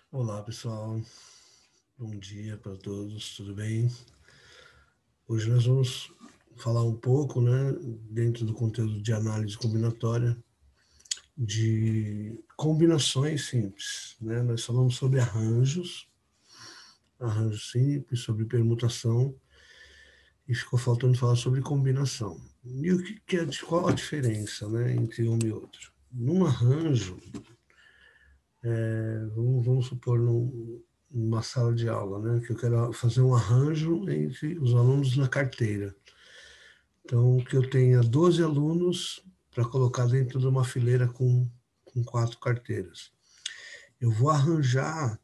Olá, pessoal. Bom dia para todos, tudo bem? Hoje nós vamos falar um pouco, né, dentro do conteúdo de análise combinatória, de combinações simples, né? Nós falamos sobre arranjos simples, sobre permutação, e ficou faltando falar sobre combinação. E o que é, qual a diferença, né, entre um e outro? Num arranjo, vamos supor, numa sala de aula, né, que eu quero fazer um arranjo entre os alunos na carteira. Então, que eu tenha 12 alunos para colocar dentro de uma fileira com 4 carteiras. Eu vou arranjar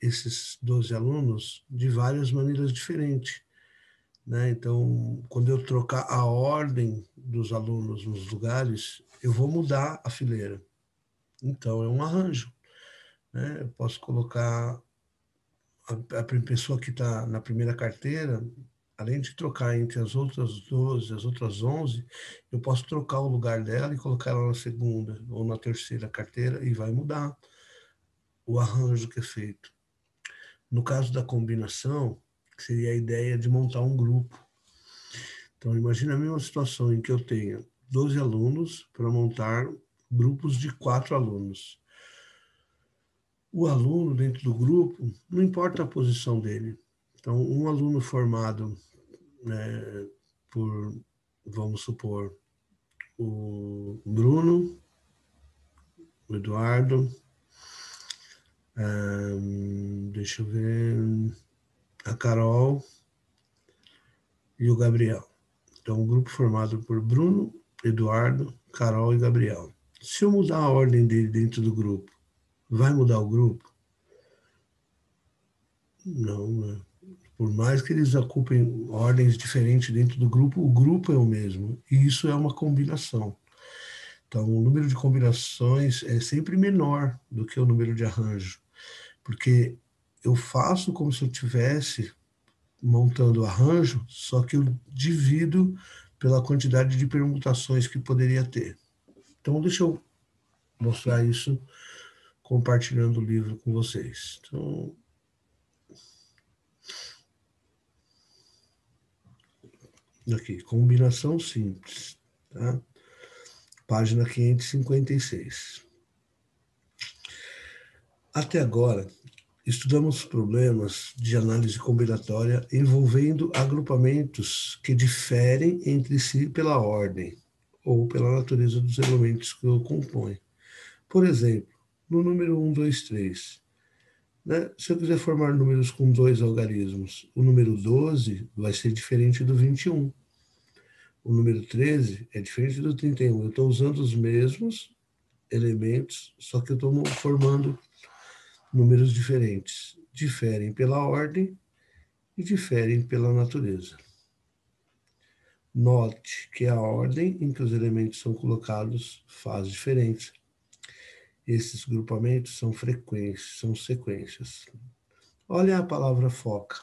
esses 12 alunos de várias maneiras diferentes, né? Então, quando eu trocar a ordem dos alunos nos lugares, eu vou mudar a fileira. Então, é um arranjo, né? Eu posso colocar a pessoa que está na primeira carteira, além de trocar entre as outras 12, as outras 11, eu posso trocar o lugar dela e colocar ela na segunda ou na terceira carteira e vai mudar o arranjo que é feito. No caso da combinação, seria a ideia de montar um grupo. Então, imagina a mesma situação em que eu tenha 12 alunos para montar grupos de 4 alunos. O aluno dentro do grupo, não importa a posição dele. Então, um aluno formado, né, por, vamos supor, o Bruno, o Eduardo, deixa eu ver, a Carol e o Gabriel. Então, um grupo formado por Bruno, Eduardo, Carol e Gabriel. Se eu mudar a ordem dele dentro do grupo, vai mudar o grupo? Não, né? Por mais que eles ocupem ordens diferentes dentro do grupo, o grupo é o mesmo. E isso é uma combinação. Então, o número de combinações é sempre menor do que o número de arranjo, porque eu faço como se eu tivesse montando o arranjo, só que eu divido pela quantidade de permutações que poderia ter. Então, deixa eu mostrar isso compartilhando o livro com vocês. Então, aqui, combinação simples, tá? Página 556. Até agora, estudamos problemas de análise combinatória envolvendo agrupamentos que diferem entre si pela ordem ou pela natureza dos elementos que o compõem. Por exemplo, no número 1, 2, 3, né? Se eu quiser formar números com dois algarismos, o número 12 vai ser diferente do 21. O número 13 é diferente do 31. Eu estou usando os mesmos elementos, só que eu estou formando números diferentes. Diferem pela ordem e diferem pela natureza. Note que a ordem em que os elementos são colocados faz diferença. Esses grupamentos são frequências, são sequências. Olha a palavra foca.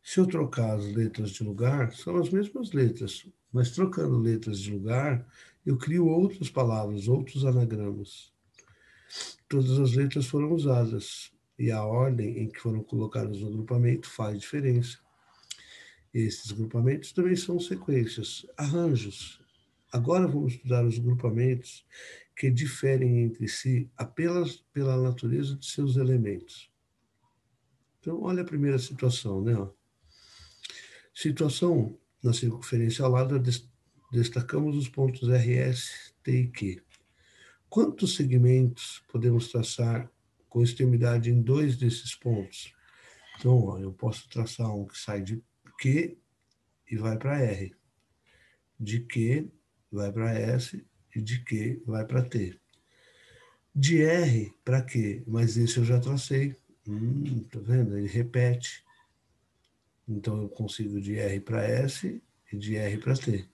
Se eu trocar as letras de lugar, são as mesmas letras, mas trocando letras de lugar, eu crio outras palavras, outros anagramas. Todas as letras foram usadas e a ordem em que foram colocadas no agrupamento faz diferença. Esses grupamentos também são sequências, arranjos. Agora vamos estudar os grupamentos que diferem entre si apenas pela natureza de seus elementos. Então, olha a primeira situação, né? Situação na circunferência alada, destacamos os pontos RS, T e Q. Quantos segmentos podemos traçar com extremidade em dois desses pontos? Então, ó, eu posso traçar um que sai de Q e vai para R. De Q vai para S e de Q vai para T. De R para Q, mas esse eu já tracei. Tá vendo? Ele repete. Então eu consigo de R para S e de R para T.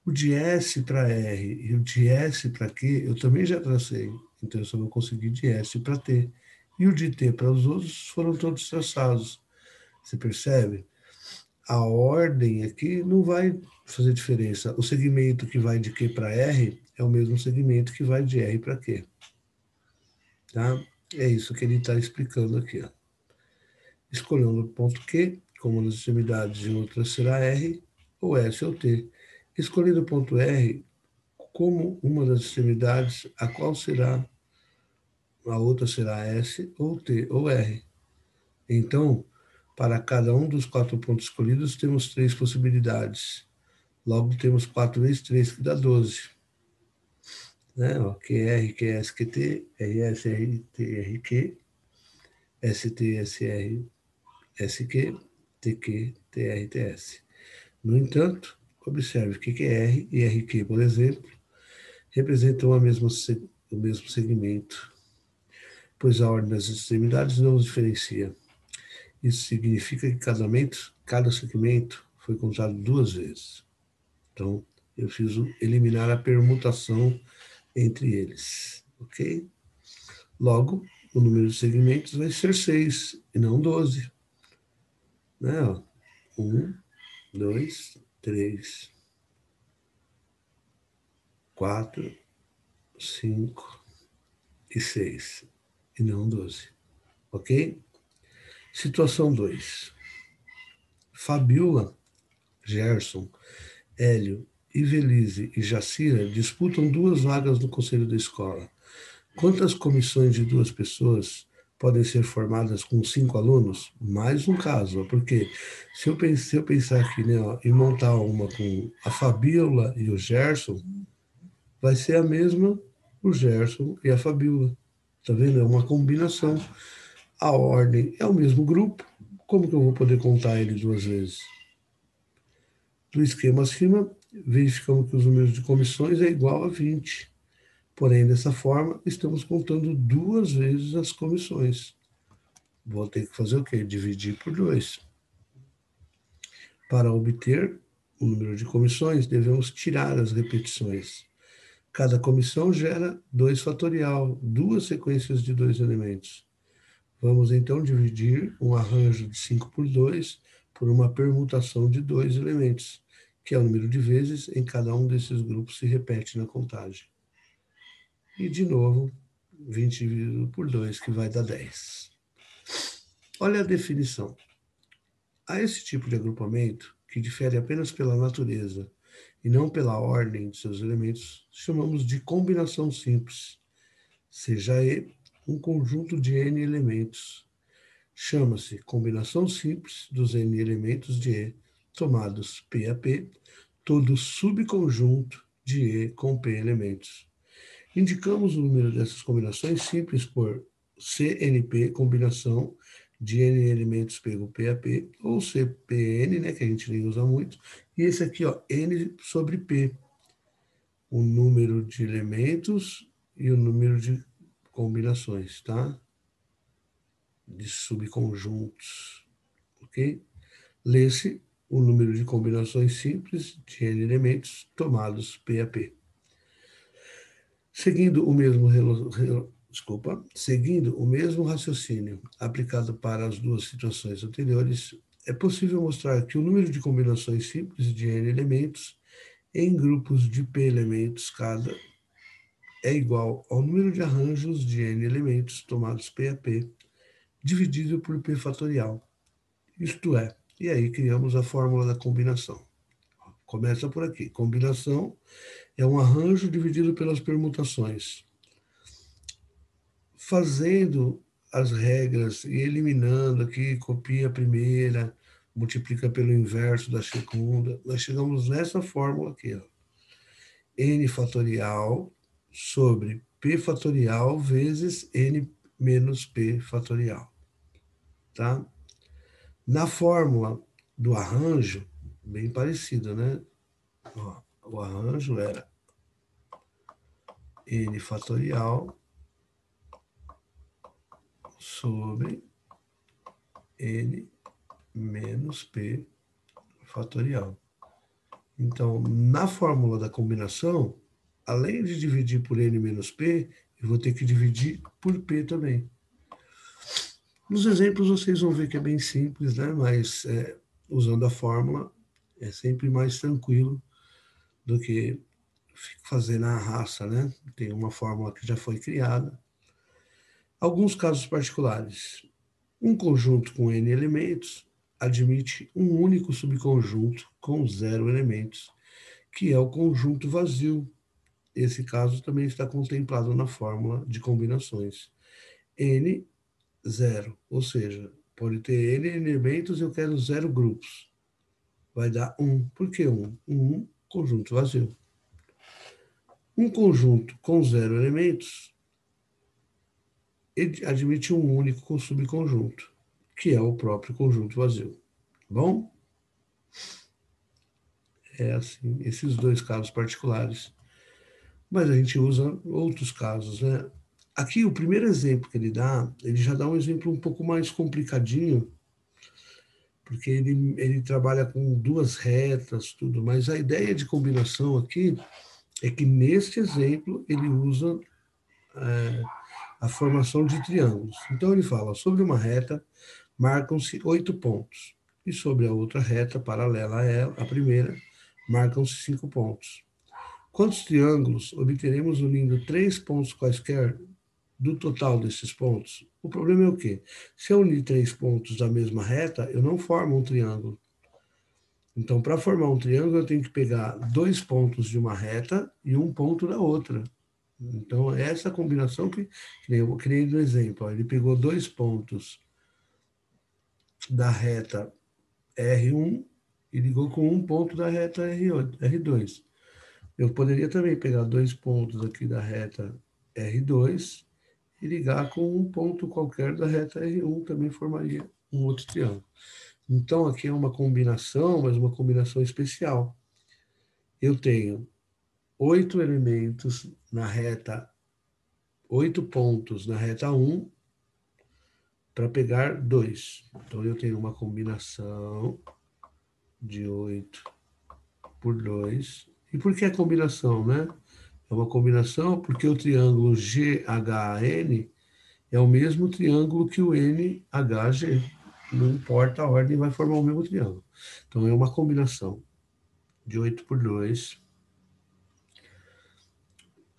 O de S para R e o de S para Q eu também já tracei. Então eu só vou conseguir de S para T. E o de T para os outros foram todos traçados. Você percebe? A ordem aqui não vai fazer diferença. O segmento que vai de Q para R é o mesmo segmento que vai de R para Q. Tá? É isso que ele está explicando aqui. Ó. Escolhendo o ponto Q, como nas extremidades, em outra será R, ou S ou T. Escolhendo o ponto R, como uma das extremidades, a qual será, a outra será S ou T ou R. Então, para cada um dos 4 pontos escolhidos, temos 3 possibilidades. Logo, temos 4 vezes 3, que dá 12. Né? Ó, QR, QS, QT, RS, RT, RQ, ST, SR, SQ, TQ, TR, TS. No entanto, observe que QR e RQ, por exemplo, representam o mesmo segmento, pois a ordem das extremidades não os diferencia. Isso significa que cada segmento foi contado 2 vezes. Então, eu preciso eliminar a permutação entre eles, ok? Logo, o número de segmentos vai ser 6 e não 12. Né? 1, 2, 3, 4, 5 e 6, e não 12. Ok? Situação 2. Fabiola, Gerson, Hélio, Ivelise e Jacira disputam 2 vagas no conselho da escola. Quantas comissões de 2 pessoas podem ser formadas com 5 alunos? Mais um caso, porque se eu pensar aqui, né, ó, em montar uma com a Fabiola e o Gerson, vai ser a mesma, o Gerson e a Fabiola. Tá vendo? É uma combinação. A ordem é o mesmo grupo. Como que eu vou poder contar ele 2 vezes? Do esquema acima, verificamos que os números de comissões é igual a 20. Porém, dessa forma, estamos contando 2 vezes as comissões. Vou ter que fazer o quê? Dividir por 2. Para obter o número de comissões, devemos tirar as repetições. Cada comissão gera 2 fatorial, 2 sequências de 2 elementos. Vamos então dividir um arranjo de 5 por 2 por uma permutação de 2 elementos, que é o número de vezes em cada um desses grupos se repete na contagem. E, de novo, 20 dividido por 2, que vai dar 10. Olha a definição. A esse tipo de agrupamento, que difere apenas pela natureza e não pela ordem de seus elementos, chamamos de combinação simples. Seja E um conjunto de N elementos. Chama-se combinação simples dos N elementos de E, tomados P a P, todo subconjunto de E com P elementos. Indicamos o número dessas combinações simples por CNP, combinação de N elementos pego PAP, ou CPN, né, que a gente nem usa muito, e esse aqui, ó, N sobre P, o número de elementos e o número de combinações, tá? De subconjuntos, ok? Lê-se o número de combinações simples de N elementos tomados PAP. Seguindo o mesmo raciocínio aplicado para as 2 situações anteriores, é possível mostrar que o número de combinações simples de N elementos em grupos de P elementos cada é igual ao número de arranjos de N elementos tomados P a P, dividido por P fatorial. Isto é, e aí criamos a fórmula da combinação. Começa por aqui. Combinação é um arranjo dividido pelas permutações. Fazendo as regras e eliminando aqui, copia a primeira, multiplica pelo inverso da segunda, nós chegamos nessa fórmula aqui, ó. N fatorial sobre P fatorial vezes N menos P fatorial, tá? Na fórmula do arranjo, bem parecido, né? Ó, o arranjo era N fatorial sobre N menos P fatorial. Então, na fórmula da combinação, além de dividir por N menos P, eu vou ter que dividir por P também. Nos exemplos vocês vão ver que é bem simples, né? Mas usando a fórmula é sempre mais tranquilo do que fazer na raça, né? Tem uma fórmula que já foi criada Alguns casos particulares. Um conjunto com N elementos admite um único subconjunto com 0 elementos, que é o conjunto vazio. Esse caso também está contemplado na fórmula de combinações. N, 0, ou seja, pode ter N elementos e eu quero 0 grupos. Vai dar 1. Por que 1? 1, conjunto vazio. Um conjunto com 0 elementos admite um único subconjunto, que é o próprio conjunto vazio. Bom? É assim, esses dois casos particulares. Mas a gente usa outros casos, né? Aqui, o primeiro exemplo que ele já dá um exemplo um pouco mais complicadinho, porque ele trabalha com duas retas, tudo, mas a ideia de combinação aqui é que, neste exemplo, ele usa a formação de triângulos. Então, ele fala, sobre uma reta, marcam-se 8 pontos, e sobre a outra reta, paralela a ela, a primeira, marcam-se 5 pontos. Quantos triângulos obteremos unindo 3 pontos quaisquer do total desses pontos? O problema é o quê? Se eu unir 3 pontos da mesma reta, eu não formo um triângulo. Então, para formar um triângulo, eu tenho que pegar 2 pontos de uma reta e um ponto da outra. Então, essa combinação que eu criei no exemplo. Ó, ele pegou 2 pontos da reta R1 e ligou com um ponto da reta R2. Eu poderia também pegar 2 pontos aqui da reta R2 e ligar com um ponto qualquer da reta R1, também formaria um outro triângulo. Então, aqui é uma combinação, mas uma combinação especial. Eu tenho 8 elementos na reta, 8 pontos na reta 1 para pegar 2. Então, eu tenho uma combinação de 8 por 2. E por que a combinação, né? É uma combinação porque o triângulo GHN é o mesmo triângulo que o NHG. Não importa a ordem, vai formar o mesmo triângulo. Então, é uma combinação de 8 por 2.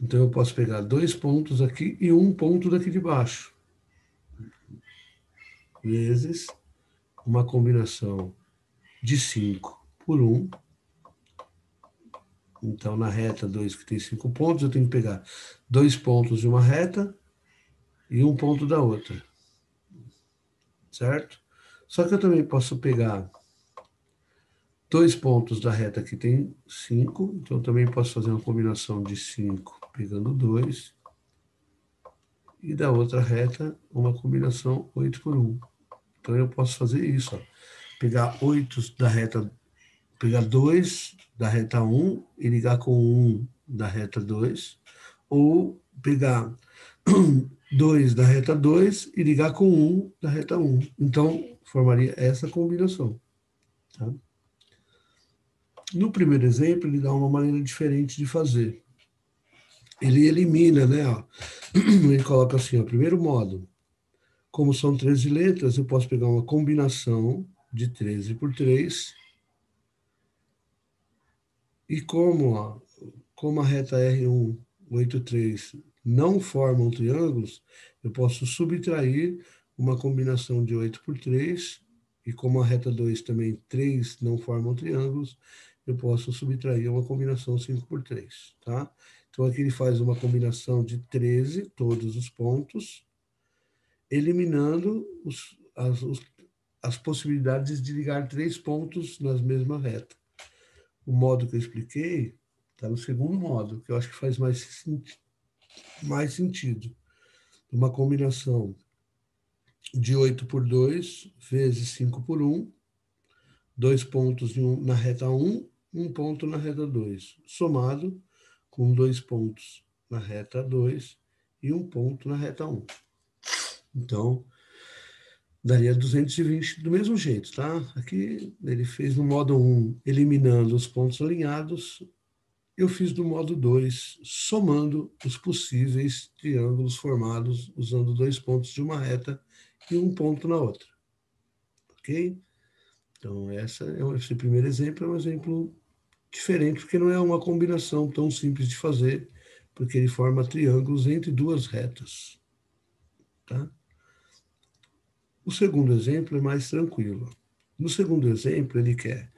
Então, eu posso pegar 2 pontos aqui e um ponto daqui de baixo. Vezes uma combinação de 5 por 1. Então, na reta 2, que tem 5 pontos, eu tenho que pegar 2 pontos de uma reta e um ponto da outra. Certo? Só que eu também posso pegar 2 pontos da reta que tem 5, então eu também posso fazer uma combinação de 5 pegando 2, e da outra reta uma combinação 8 por 1. Então eu posso fazer isso, ó, pegar 8 da reta, pegar 2 da reta 1 e ligar com 1 da reta 2, ou pegar 2 da reta 2 e ligar com 1 da reta 1. Então formaria essa combinação. Tá? No primeiro exemplo, ele dá uma maneira diferente de fazer. Ele elimina, né? Ó. Ele coloca assim, ó, primeiro modo. Como são 13 letras, eu posso pegar uma combinação de 13 por 3. E como a reta R1, 8, 3 não formam triângulos, eu posso subtrair uma combinação de 8 por 3. E como a reta 2 também 3 não formam triângulos, eu posso subtrair uma combinação 5 por 3, tá? Então, aqui ele faz uma combinação de 13, todos os pontos, eliminando as possibilidades de ligar 3 pontos nas mesmas retas. O modo que eu expliquei está no segundo modo, que eu acho que faz mais sentido. Uma combinação de 8 por 2 vezes 5 por 1, 2 pontos na reta 1, um ponto na reta 2, somado com 2 pontos na reta 2 e um ponto na reta 1. Então, daria 220 do mesmo jeito, tá? Aqui ele fez no modo 1, eliminando os pontos alinhados. Eu fiz do modo 2, somando os possíveis triângulos formados usando 2 pontos de uma reta e um ponto na outra. Ok? Então, esse primeiro exemplo é um exemplo diferente, porque não é uma combinação tão simples de fazer, porque ele forma triângulos entre duas retas. tá? O segundo exemplo é mais tranquilo. No segundo exemplo, ele quer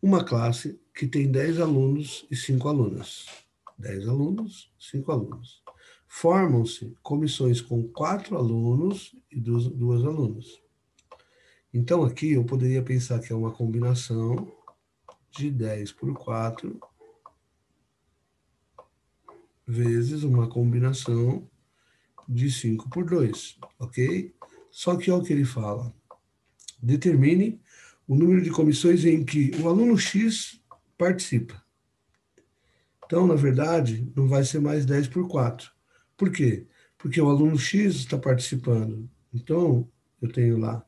uma classe que tem 10 alunos e 5 alunas. 10 alunos, 5 alunos. Formam-se comissões com 4 alunos e 2 alunas. Então, aqui eu poderia pensar que é uma combinação de 10 por 4 vezes uma combinação de 5 por 2, ok? Só que olha o que ele fala. Determine o número de comissões em que o aluno X participa. Então, na verdade, não vai ser mais 10 por 4. Por quê? Porque o aluno X está participando. Então, eu tenho lá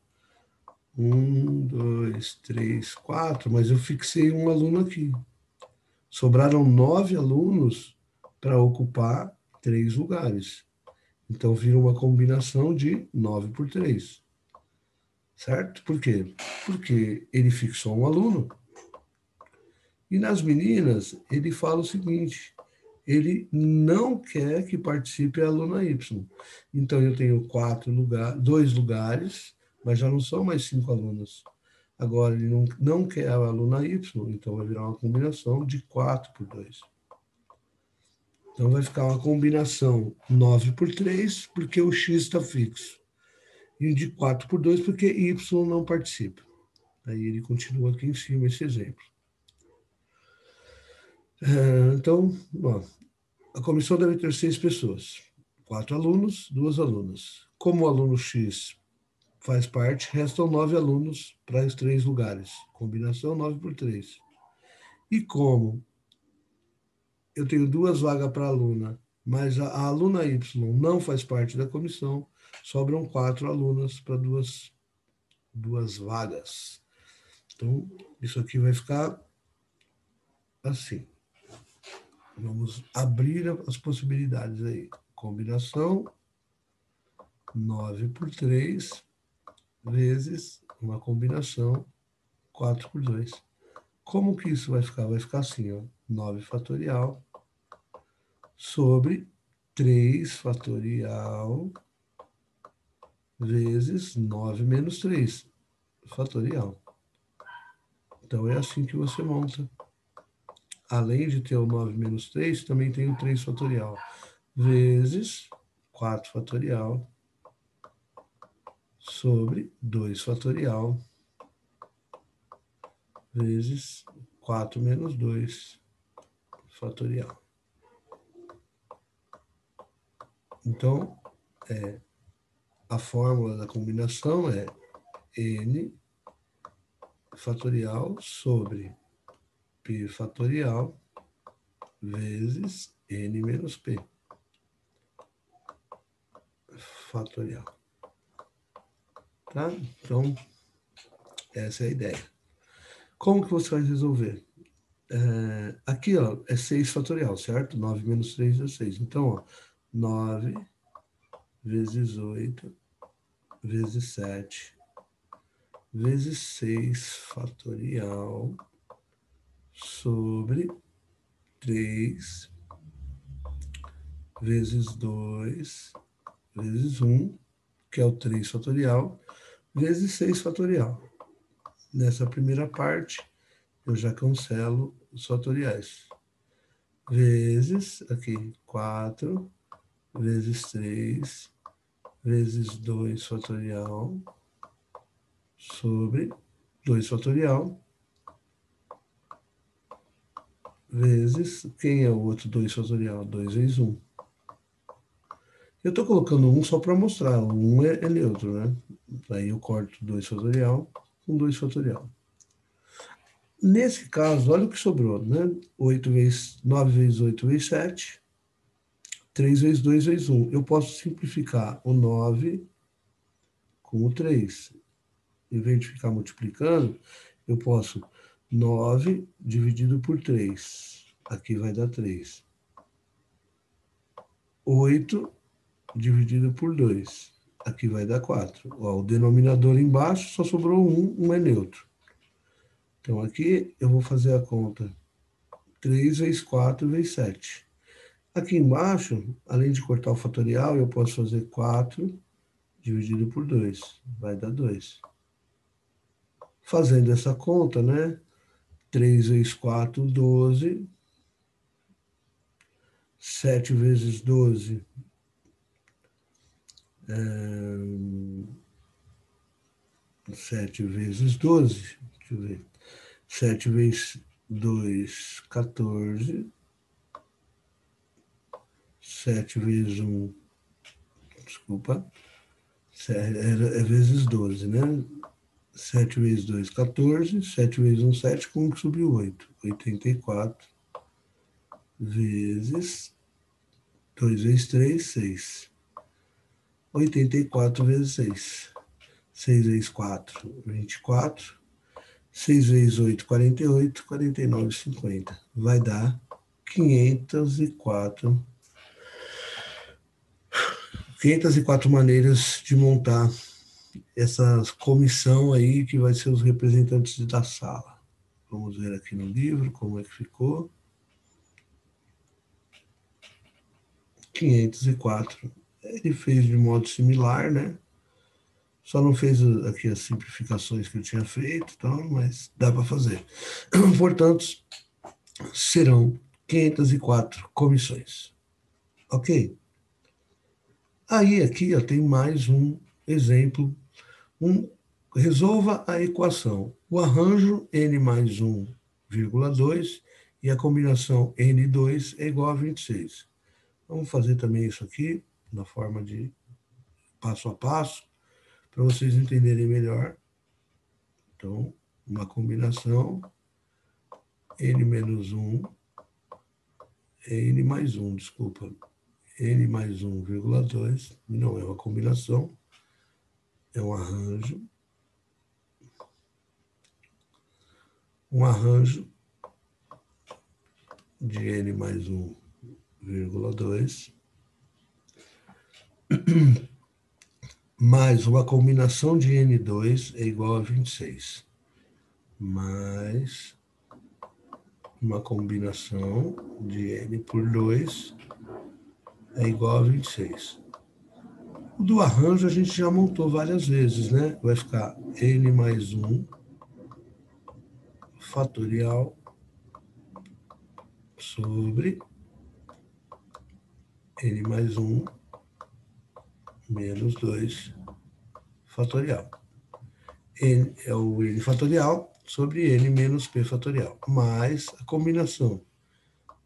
1, 2, 3, 4, mas eu fixei um aluno aqui. Sobraram 9 alunos para ocupar 3 lugares. Então, vira uma combinação de 9 por 3. Certo? Por quê? Porque ele fixou um aluno. E nas meninas, ele fala o seguinte: ele não quer que participe a aluna Y. Então, eu tenho 2 lugares, mas já não são mais 5 alunas. Agora, ele não quer a aluna Y, então vai virar uma combinação de 4 por 2. Então, vai ficar uma combinação 9 por 3, porque o X está fixo. E de 4 por 2, porque Y não participa. Aí ele continua aqui em cima esse exemplo. Então, ó, a comissão deve ter 6 pessoas. 4 alunos, 2 alunas. Como o aluno X faz parte, restam 9 alunos para os 3 lugares. Combinação 9 por 3. E como eu tenho 2 vagas para aluna, mas a aluna Y não faz parte da comissão, sobram 4 alunas para duas vagas. Então, isso aqui vai ficar assim. Vamos abrir as possibilidades aí. Combinação 9 por 3 vezes uma combinação 4 por 2. Como que isso vai ficar? Vai ficar assim, ó, 9 fatorial sobre 3 fatorial vezes 9 menos 3 fatorial. Então, é assim que você monta. Além de ter o 9 menos 3, também tem o 3 fatorial vezes 4 fatorial sobre 2 fatorial vezes 4 menos 2 fatorial. Então, a fórmula da combinação é n fatorial sobre p fatorial vezes n menos p fatorial. Tá? Então, essa é a ideia. Como que você vai resolver? Aqui, ó, é 6 fatorial, certo? 9 menos 3 é 6. Então, ó, 9 vezes 8 vezes 7 vezes 6 fatorial sobre 3 vezes 2 vezes 1, que é o 3 fatorial, vezes 6 fatorial. Nessa primeira parte, eu já cancelo os fatoriais. Vezes, aqui, 4 vezes 3 vezes 2 fatorial sobre 2 fatorial vezes, quem é o outro 2 fatorial? 2 vezes 1. Eu estou colocando 1 só para mostrar, o 1 é neutro, né? Aí eu corto 2 fatorial com 2 fatorial. Nesse caso, olha o que sobrou, né? 9 vezes 8 vezes 7, 3 vezes 2 vezes 1. Eu posso simplificar o 9 com o 3. Em vez de ficar multiplicando, eu posso 9 dividido por 3. Aqui vai dar 3. 8 dividido por 2. Aqui vai dar 4. Ó, o denominador embaixo só sobrou 1, 1 é neutro. Então, aqui eu vou fazer a conta 3 vezes 4 vezes 7. Aqui embaixo, além de cortar o fatorial, eu posso fazer 4 dividido por 2, vai dar 2. Fazendo essa conta, né? 3 vezes 4, 12. 7 vezes 12 7 vezes 12, deixa eu ver. 7 vezes 2, 14. 7 vezes 1, desculpa, é vezes 12, né? 7 vezes 2, 14. 7 vezes 1, 7, como que subiu 8? 84 vezes 2 vezes 3, 6. 84 vezes 6. 6 vezes 4, 24. 6 vezes 8, 48. 49, 50. Vai dar 504. 504 maneiras de montar essa comissão aí que vai ser os representantes da sala. Vamos ver aqui no livro como é que ficou. 504. Ele fez de modo similar, né? Só não fez aqui as simplificações que eu tinha feito, então, mas dá para fazer. Portanto, serão 504 comissões. Ok? Aí aqui ó, tem mais um exemplo. Resolva a equação. O arranjo n mais 1,2 e a combinação n2 é igual a 26. Vamos fazer também isso aqui, na forma de passo a passo, para vocês entenderem melhor. Então, uma combinação n menos 1, n mais 1, desculpa, n mais 1,2, não é uma combinação, é um arranjo de n mais 1,2 mais uma combinação de n2 é igual a 26, mais uma combinação de n por 2 é igual a 26. O do arranjo a gente já montou várias vezes, né? Vai ficar n mais 1 fatorial sobre n mais 1 menos 2 fatorial. N é o n fatorial sobre n menos p fatorial, mais a combinação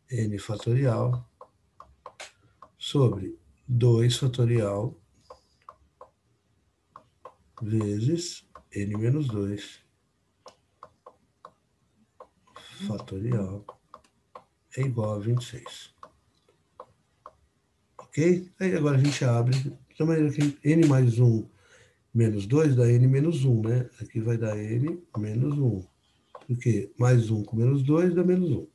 n fatorial sobre 2 fatorial vezes n menos 2 fatorial é igual a 26. Ok? Aí agora a gente abre, de maneira que n mais 1 menos 2 dá n menos 1, né? Aqui vai dar n menos 1. Porque mais 1 com menos 2 dá menos 1.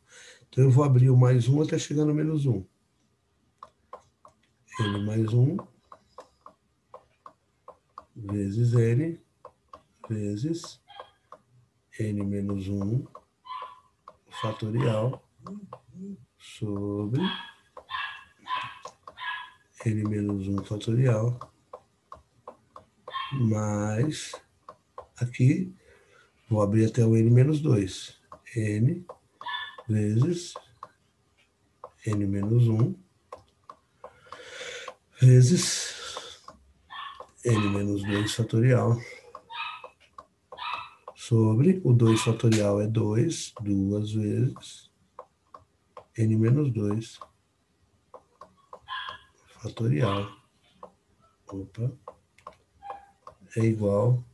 Então eu vou abrir o mais 1 até chegar no menos 1. N mais 1 vezes n vezes n menos 1 fatorial sobre n menos 1 fatorial mais, aqui, vou abrir até o n menos 2. N vezes n menos 1 vezes n menos 2 fatorial sobre o 2 fatorial é 2, duas vezes n menos 2 fatorial. Opa. É igual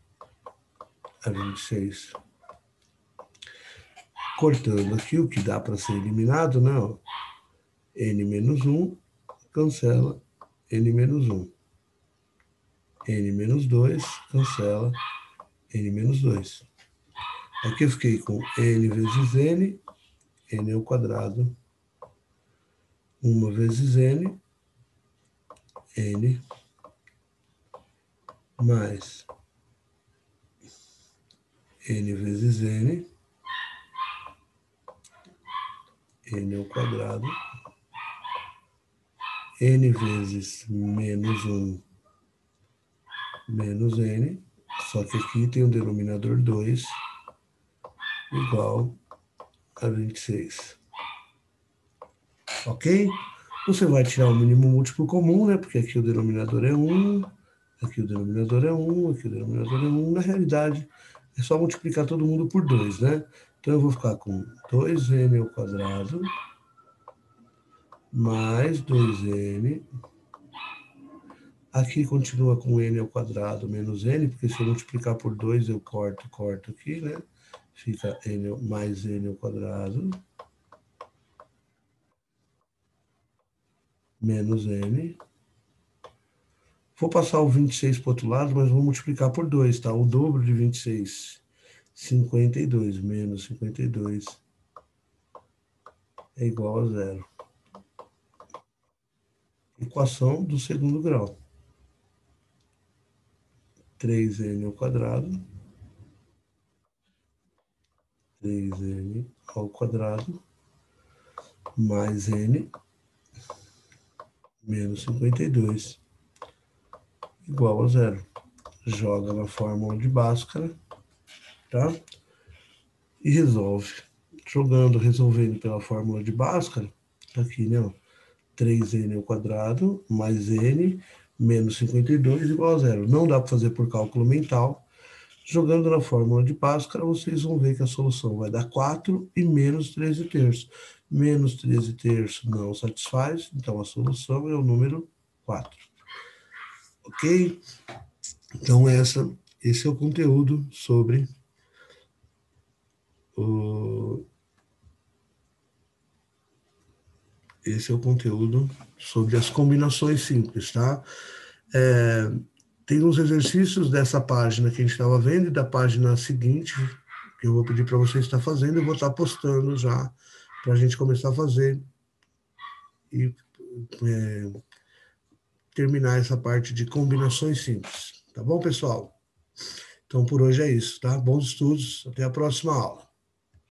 a 26. Cortando aqui o que dá para ser eliminado, né? Ó. N menos 1 cancela n menos 1. N menos 2 cancela n menos 2. Aqui eu fiquei com n vezes n, n ao quadrado, 1 vezes n, n, mais n vezes n, n ao quadrado, n vezes menos 1 menos n, só que aqui tem o denominador 2 igual a 26. Ok? Você vai tirar o mínimo múltiplo comum, né? Porque aqui o denominador é 1, aqui o denominador é 1, aqui o denominador é 1. Na realidade, é só multiplicar todo mundo por 2, né? Então, eu vou ficar com 2n ao quadrado mais 2n. Aqui continua com n ao quadrado menos n, porque se eu multiplicar por 2, eu corto aqui, né? Fica n mais n ao quadrado menos n. Vou passar o 26 para o outro lado, mas vou multiplicar por 2, tá? O dobro de 26, 52, menos 52 é igual a zero. Equação do segundo grau. 3n ao quadrado, 3n ao quadrado, mais n, menos 52, igual a zero. Joga na fórmula de Bhaskara, tá? E resolve. Resolvendo pela fórmula de Bhaskara, tá aqui, né? 3n ao quadrado mais n menos 52 igual a zero. Não dá para fazer por cálculo mental. Jogando na fórmula de Bhaskara, vocês vão ver que a solução vai dar 4 e menos 13 terços. Menos 13 terços não satisfaz, então a solução é o número 4. Ok? Então, esse é o conteúdo sobre as combinações simples, tá? Tem uns exercícios dessa página que a gente estava vendo e da página seguinte, que eu vou pedir para vocês estar fazendo, eu vou estar postando já, para a gente começar a fazer e terminar essa parte de combinações simples. Tá bom, pessoal? Então, por hoje é isso, tá? Bons estudos, até a próxima aula.